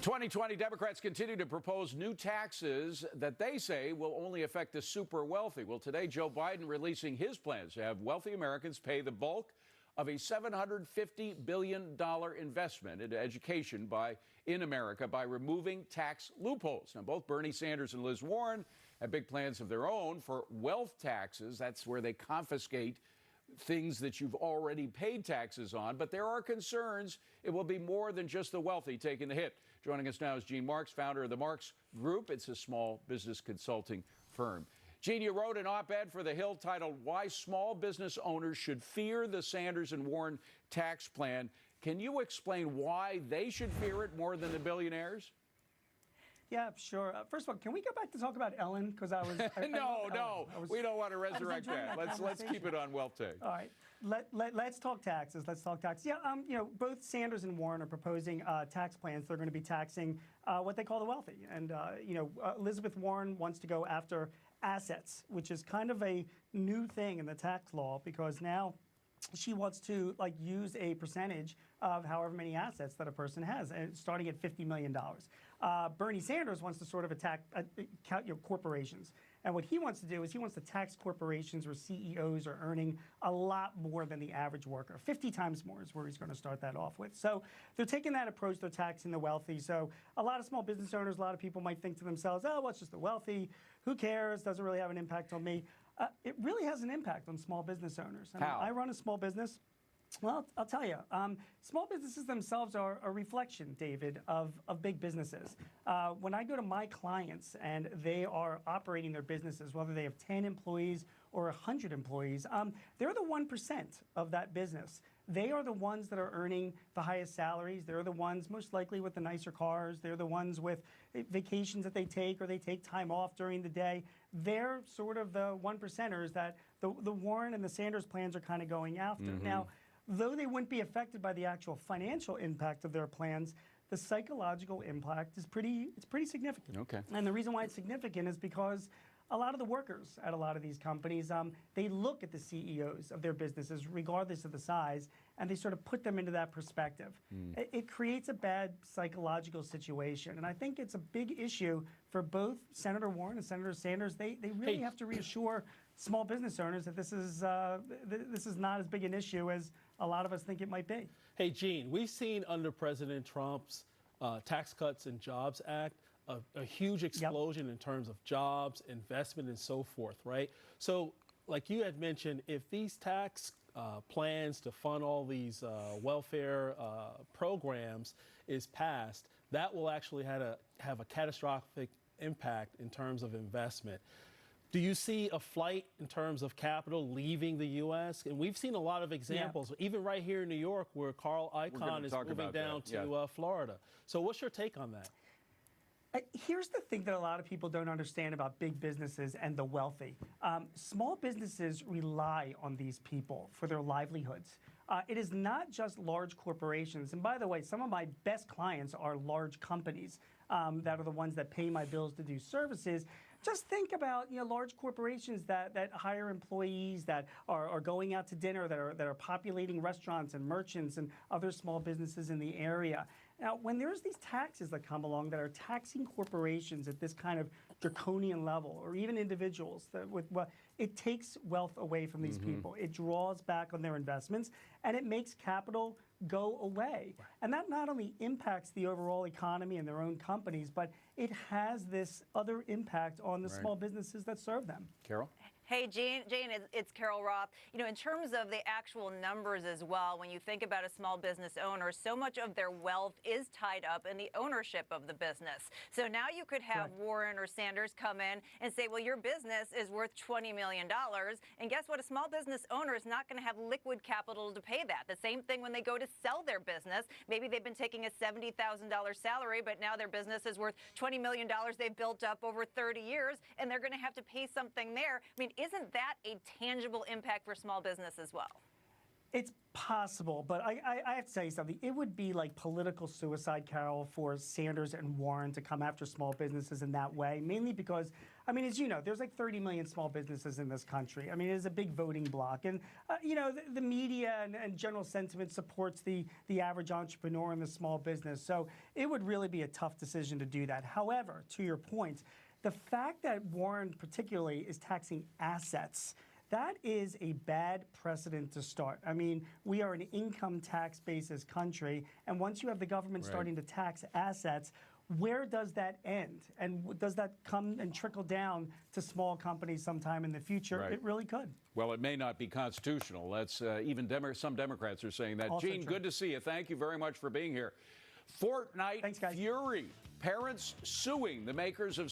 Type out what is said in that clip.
2020 Democrats continue to propose new taxes that they say will only affect the super wealthy. Well, today, Joe Biden releasing his plans to have wealthy Americans pay the bulk of a $750 billion investment into education in America by removing tax loopholes. Now, both Bernie Sanders and Liz Warren have big plans of their own for wealth taxes. That's where they confiscate things that you've already paid taxes on. But there are concerns it will be more than just the wealthy taking the hit. Joining us now is Gene Marks, founder of the Marks Group. It's a small business consulting firm. Gene, you wrote an op-ed for The Hill titled "Why Small Business Owners Should Fear the Sanders and Warren Tax Plan." Can you explain why they should fear it more than the billionaires? Yeah, sure. First of all, can we go back to talk about Ellen? Because No, we don't want to resurrect that. Let's keep it on wealth take. All right. Let's talk taxes. Let's talk taxes. Yeah, both Sanders and Warren are proposing tax plans. They're going to be taxing what they call the wealthy. And, Elizabeth Warren wants to go after assets, which is kind of a new thing in the tax law because now she wants to use a percentage of however many assets that a person has, starting at $50 million. Bernie Sanders wants to sort of attack corporations. And what he wants to do is he wants to tax corporations where CEOs are earning a lot more than the average worker. 50 times more is where he's going to start that off with. So they're taking that approach. They're taxing the wealthy. So a lot of small business owners, a lot of people might think to themselves, oh, well, it's just the wealthy. Who cares? Doesn't really have an impact on me. It really has an impact on small business owners. How? I run a small business. Well, I'll tell you, small businesses themselves are a reflection, David, of big businesses. When I go to my clients and they are operating their businesses, whether they have 10 employees or 100 employees, they're the 1% of that business. They are the ones that are earning the highest salaries. They're the ones most likely with the nicer cars. They're the ones with vacations that they take or they take time off during the day. They're sort of the 1%ers that the Warren and the Sanders plans are kind of going after. Mm-hmm. Now, though they wouldn't be affected by the actual financial impact of their plans, the psychological impact is pretty significant. Okay. And the reason why it's significant is because a lot of the workers at a lot of these companies, they look at the CEOs of their businesses, regardless of the size, and they sort of put them into that perspective. It creates a bad psychological situation. And I think it's a big issue for both Senator Warren and Senator Sanders. They really have to reassure small business owners that this is not as big an issue as a lot of us think it might be. Hey, Gene, we've seen under President Trump's Tax Cuts and Jobs Act a huge explosion in terms of jobs, investment, and so forth, right? So, like you had mentioned, if these tax plans to fund all these welfare programs is passed, that will actually have a catastrophic impact in terms of investment. Do you see a flight in terms of capital leaving the U.S.? And we've seen a lot of examples, even right here in New York, where Carl Icahn is moving down to Florida. So what's your take on that? Here's the thing that a lot of people don't understand about big businesses and the wealthy. Small businesses rely on these people for their livelihoods. It is not just large corporations. And by the way, some of my best clients are large companies that are the ones that pay my bills to do services. Just think about large corporations that hire employees, that are going out to dinner, that are populating restaurants and merchants and other small businesses in the area. Now, when there's these taxes that come along that are taxing corporations at this kind of draconian level, or even individuals, it takes wealth away from these people. It draws back on their investments, and it makes capital go away. And that not only impacts the overall economy and their own companies, but it has this other impact on the small businesses that serve them. Carol? Hey, Jane, it's Carol Roth. In terms of the actual numbers as well, when you think about a small business owner, so much of their wealth is tied up in the ownership of the business. So now you could have Warren or Sanders come in and say, well, your business is worth $20 million. And guess what? A small business owner is not going to have liquid capital to pay that. The same thing when they go to sell their business. Maybe they've been taking a $70,000 salary, but now their business is worth $20 million they've built up over 30 years, and they're going to have to pay something there. I mean, isn't that a tangible impact for small business as well? It's possible, but I have to tell you something. It would be like political suicide, Carol, for Sanders and Warren to come after small businesses in that way, mainly because, I mean, as you know, there's like 30 million small businesses in this country. I mean, it is a big voting bloc. And, you know, the media and general sentiment supports the average entrepreneur and the small business. So it would really be a tough decision to do that. However, to your point, the fact that Warren particularly is taxing assets, that is a bad precedent to start. I mean, we are an income tax basis country, and once you have the government starting to tax assets, where does that end? And does that come and trickle down to small companies sometime in the future? Right. It really could. Well, it may not be constitutional. That's even some Democrats are saying that. Also Gene, true. good to see you. Thank you very much for being here. Fortnite Thanks, guys. fury. Parents suing the makers of